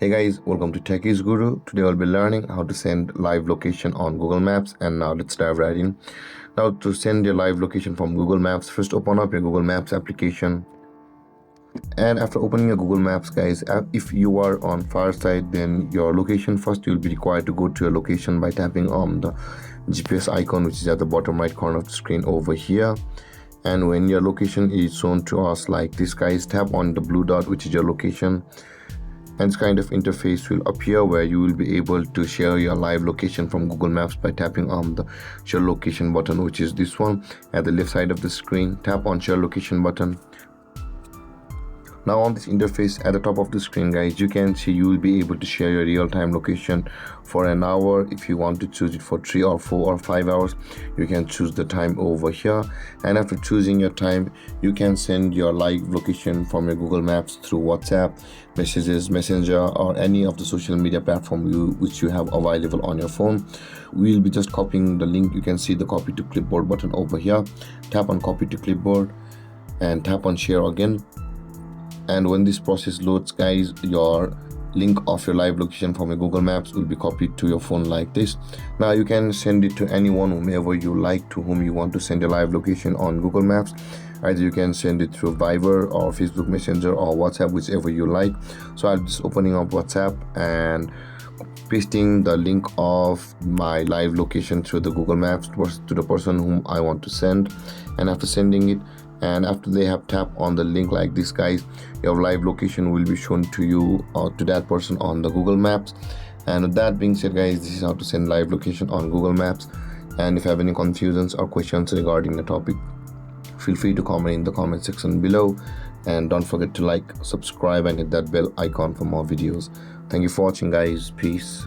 Hey guys, welcome to Techies Guru. Today I'll be learning how to send live location on Google Maps, and now let's dive right in. Now to send your live location from Google Maps, first open up your Google Maps application. And after opening your Google Maps, guys, if you are on far side, then your location first you'll be required to go to your location by tapping on the GPS icon, which is at the bottom right corner of the screen over here. And when your location is shown to us like this, guys, tap on the blue dot, which is your location, and this kind of interface will appear where you will be able to share your live location from Google Maps by tapping on the share location button, which is this one at the left side of the screen. Tap on share location button. Now on this interface at the top of the screen, guys, you can see you will be able to share your real-time location for an hour. If you want to choose it for 3 or 4 or 5 hours, you can choose the time over here. And after choosing your time, you can send your live location from your Google Maps through WhatsApp, Messages, Messenger, or any of the social media platform which you have available on your phone. We'll be just copying the link. You can see the copy to clipboard button over here. Tap on copy to clipboard and tap on share again. And when this process loads, guys, your link of your live location from your Google Maps will be copied to your phone like this. Now you can send it to anyone, whomever you like, to whom you want to send your live location on Google Maps. Either you can send it through Viber or Facebook Messenger or WhatsApp, whichever you like. So I'm just opening up WhatsApp and pasting the link of my live location through the Google Maps to the person whom I want to send. And after sending it, and after they have tapped on the link like this, guys, your live location will be shown to you or to that person on the Google Maps. And with that being said, guys, this is how to send live location on Google Maps. And if you have any confusions or questions regarding the topic, feel free to comment in the comment section below. And don't forget to like, subscribe, and hit that bell icon for more videos. Thank you for watching, guys. Peace.